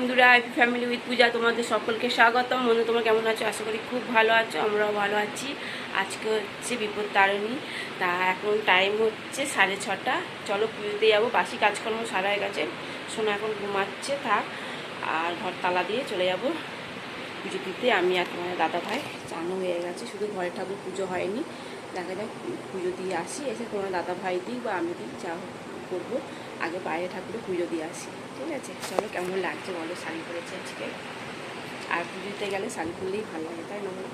বন্ধুরা, happy family with পূজা তোমাদের সকলকে স্বাগতম। বন্ধু, তোমরা কেমন আছো? আশা করি খুব ভালো আছো, আমরাও ভালো আছি। আজকে হচ্ছে বিপদ তারিণী। তা এখন টাইম হচ্ছে 6:30। চলো পুজোতে যাবো। বাসি কাজকর্ম সারা হয়ে গেছে, সোনা এখন ঘুমাচ্ছে, থাক। আর ঘর তালা দিয়ে চলে যাব পুজো দিতে। আমি আর তোমার দাদা ভাই চানও হয়ে গেছে, শুধু ঘরে ঠাকুর পুজো হয়নি। দেখা যাক পুজো দিয়ে আসি, এসে তোমার দাদা ভাই দিই বা আমি দিই, যা করবো। আগে বাইরে ঠাকুরে পুজো দিয়ে আসি, ঠিক আছে? চলো, কেমন লাগছে বলো? শাড়ি পরেছি আজকে, আর পুজোতে গেলে শাড়ি পরলেই ভালো লাগে, তাই না বলো?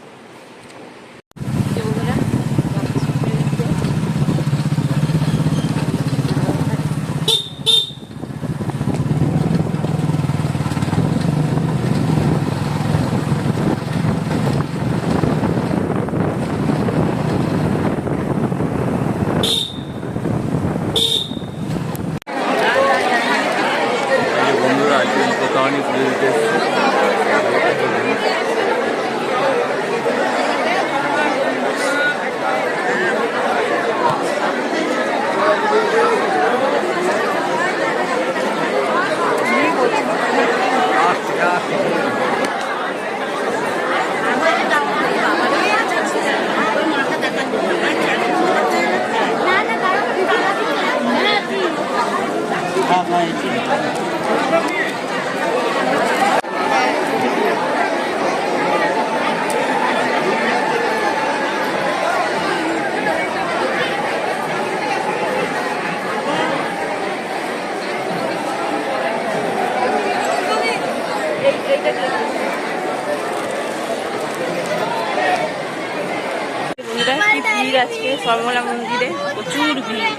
বন্ধুরা, কি ভিড় আজকে সর্বমঙ্গলা মন্দিরে, প্রচুর ভিড়।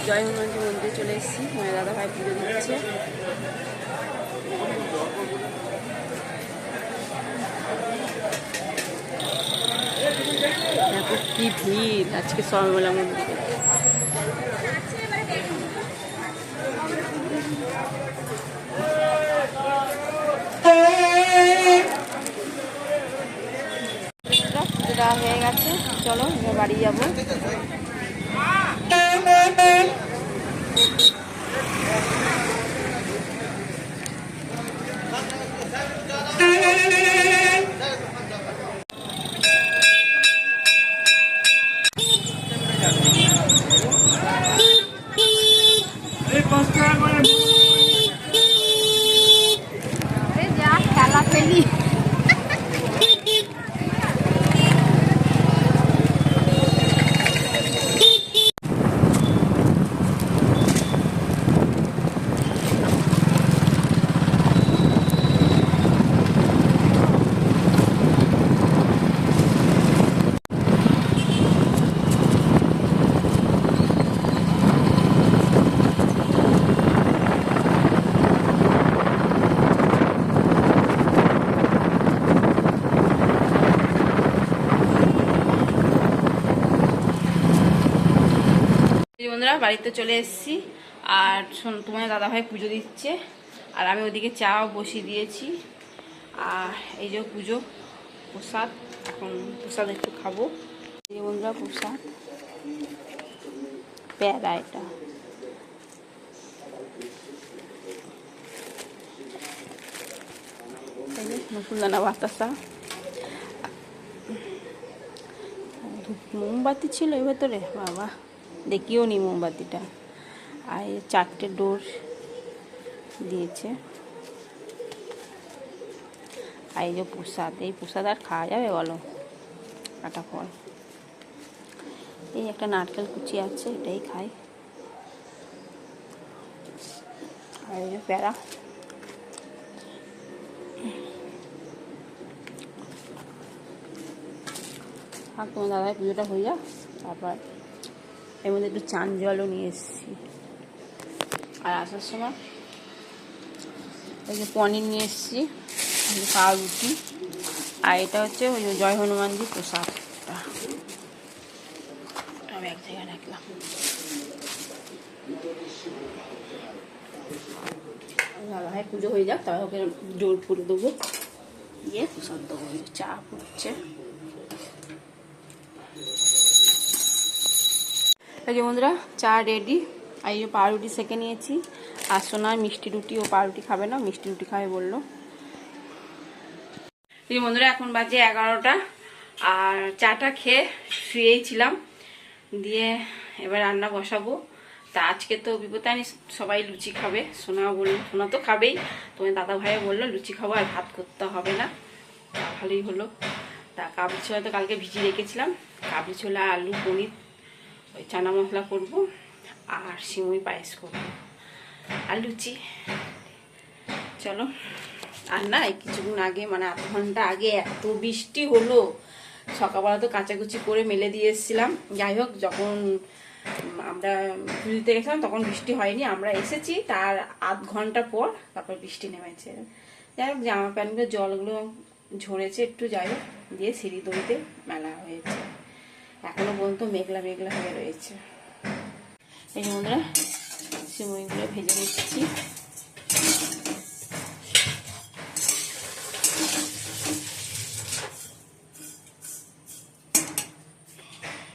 জয় হনুমানজি মন্দিরে চলে এসেছি, আমার দাদা ভাই পুজো দিচ্ছে। দেখো কি ভিড় আজকে সর্বমঙ্গলা মন্দিরে। পুজোটা হয়ে গেছে, চলো এবার বাড়ি যাবো। বন্ধুরা, বাড়িতে চলে এসেছি, আর তোমার দাদাভাই পুজো দিচ্ছে, আর আমি ওদিকে চা বসিয়ে দিয়েছি। আর এই যে পুজো প্রসাদ, এখন প্রসাদ একটু খাবো। এই বন্ধুরা, প্রসাদ প্যারা, এটা নকুলদানা বাতাসা, মোমবাতি ছিল এর ভেতরে, বাবা দেখিও নি মোমবাতিটা। আর 4টে ডোর দিয়েছে। আর এই যে প্রসাদ, এই প্রসাদ আর খাওয়া যাবে বলো? কাটা ফল, এই একটা নারকেল কুচি আছে, এটাই খাই। আর এই যে প্যারা, আর তোমার দাদার পুজোটা হয়ে যাক, তারপর এর মধ্যে একটু চান জলও নিয়ে এসেছি। আর আসার সময় এই যে পনির নিয়ে এসেছি, পাউরুটি, আর এটা হচ্ছে ওই জয় হনুমানজি প্রসাদটা, আমি এক জায়গায় রাখলাম। মায়ের পুজো হয়ে যাক, তারপর ওকে জোর করে দেবো, দিয়ে প্রসাদ দেবো। চা ফুটছে। এই যে বন্ধুরা চা রেডি। আর এই যে পাউরুটি সেঁকে নিয়েছি। আর সোনার মিষ্টি রুটি, ও পাউরুটি খাবে না, মিষ্টি রুটি খাবে বললো। এই বন্ধুরা এখন বাজে 11টা। আর চাটা খেয়ে শুয়েই ছিলাম, দিয়ে এবার রান্না বসাবো। তা আজকে তো বিপত্তানি সবাই লুচি খাবে। সোনা তো খাবেই, তোমার দাদা ভাইয়া বললো লুচি খাবো, আর ভাত করতে হবে না। তা ভালোই হলো। তা কাবলি ছোলা তো কালকে ভিজিয়ে রেখেছিলাম, কাবলি ছোলা আলু পনির ওই চানা মশলা করব, আর সিমুই পায়েস করবো, আর লুচি। চলো। আর না এই কিছুক্ষণ আগে মানে আধ ঘন্টা আগে এত বৃষ্টি হলো, সকালবেলা তো কাচাকুচি করে মেলে দিয়ে এসেছিলাম। যাই হোক, যখন আমরা পুজোতে গেছিলাম তখন বৃষ্টি হয়নি, আমরা এসেছি তার আধ ঘন্টা পর তারপর বৃষ্টি নেমেছে। যাই হোক, জামা প্যান্টগুলো জলগুলো ঝরেছে একটু, যাই হোক, দিয়ে সিঁড়ি দড়িতে মেলা হয়েছে। এখনো পর্যন্ত মেঘলা মেঘলা হয়ে রয়েছে। এই যে বন্ধুরা সিমুইগুলো ভেজে নিচ্ছি।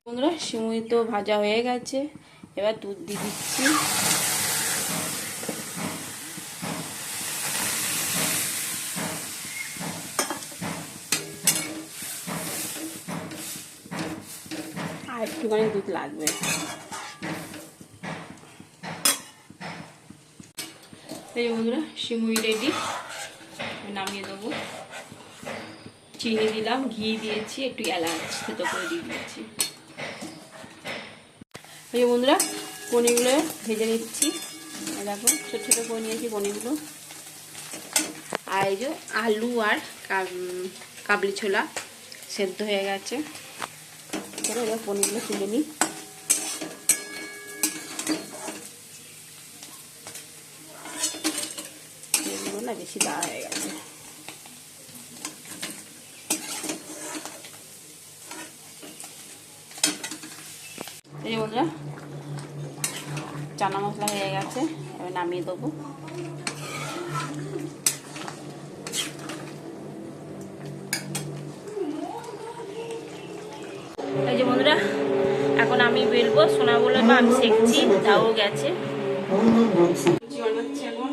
বন্ধুরা সিমুই তো ভাজা হয়ে গেছে, এবার দুধ দিয়ে দিচ্ছি। আর একটুখানি দুধ লাগবে। এই বন্ধুরা সিমুই রেডি, নামিয়ে দেবো। চিনি দিলাম, ঘি দিয়েছি, একটু এলাচ থেতো করে দিয়ে দিচ্ছি। এই বন্ধুরা পনিরগুলো ভেজে নিচ্ছি। দেখো ছোটো ছোটো করে নিয়েছি পনিরগুলো। আর এই যে আলু আর কাবলি ছোলা সেদ্ধ হয়ে গেছে। চলো এবার পনিরগুলো তুলে নিই। এগুলো না বেশি দাঁড়া হয়ে গেছে। এই বন্ধুরা চানা মশলা হয়ে গেছে, এবার নামিয়ে দেবো। এই যে বন্ধুরা এখন আমি বেলবো, সোনা বলে বা আমি শেখছি, তাও গেছে। বানাচ্ছি এখন।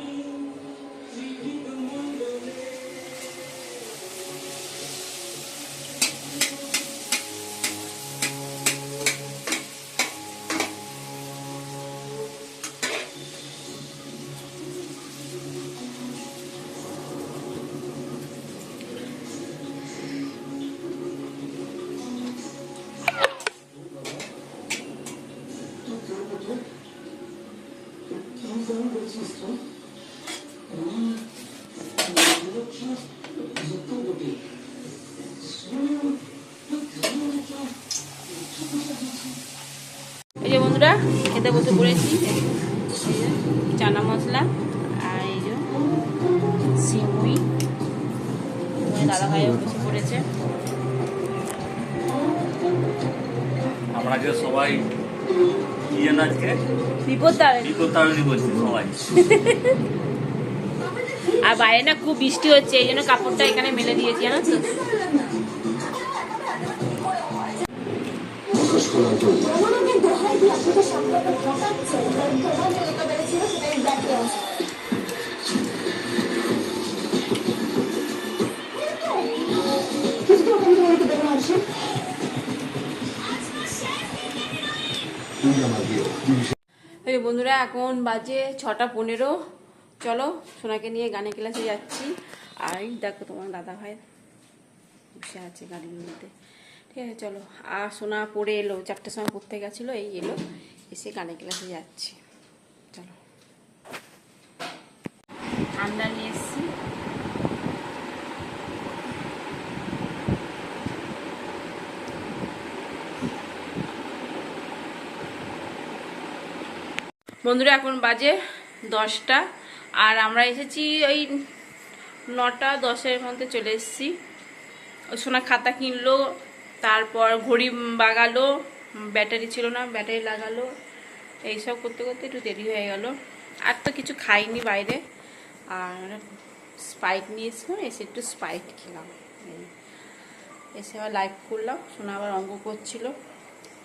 এই যে বন্ধুরা খেতে বসে পড়েছি। চানা মশলা আর এই যে সিমুই, দাদা ভাইও বসে পড়েছে। আমরা যে সবাই বিপত্তারিণী বলছি সবাই। আর বাইরে না খুব বৃষ্টি হচ্ছে, এই জন্য কাপড়টা এখানে মেলে দিয়েছি, জানো তো। এই বন্ধুরা এখন বাজে 6:15। চলো সোনাকে নিয়ে গানের ক্লাসে যাচ্ছি। আর দেখো তোমার দাদা ভাই বসে আছে গাড়ির মধ্যে, ঠিক আছে। চলো। আর সোনা পড়ে এলো, 4টার সময় পড়তে গেছিলো, এই এলো, এসে গানের ক্লাসে যাচ্ছি। চলো। ঠান্ডা নিয়ে এসছি। বন্ধুরা এখন বাজে 10টা, আর আমরা এসেছি ওই 9:10-এর মধ্যে চলে এসেছি। ওই সোনা খাতা কিনলো, তারপর ঘড়ি বাগালো, ব্যাটারি ছিল না ব্যাটারি লাগালো, এইসব করতে করতে একটু দেরি হয়ে গেল। আর তো কিছু খাইনি বাইরে, আর স্প্রাইট নিয়ে এসেছিলাম, এসে একটু স্প্রাইট খেলাম। এই এসে আবার লাইভ করলাম, সোনা আবার অঙ্ক করছিল।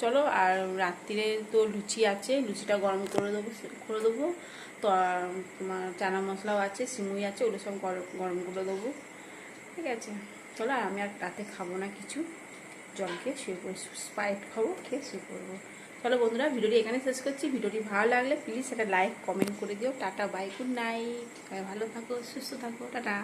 চলো, আর রাত্রিরে তো লুচি আছে, লুচিটা গরম করে দেবো। তো আর তোমার চানা মশলাও আছে, সিমুই আছে, ওগুলো সব গরম করে দেবো। ঠিক আছে, চলো। আর আমি আর রাতে খাবো না কিছু, জল খেয়ে শুয়ে পড়ি, স্প্রাইট খাবো, খেয়ে শুয়ে পড়বো। চলো বন্ধুরা, ভিডিওটি এখানে শেষ করছি। ভিডিওটি ভালো লাগলে প্লিজ একটা লাইক কমেন্ট করে দিও। Tata, bye, good night. ভালো থাকো, সুস্থ থাকো, টাটা।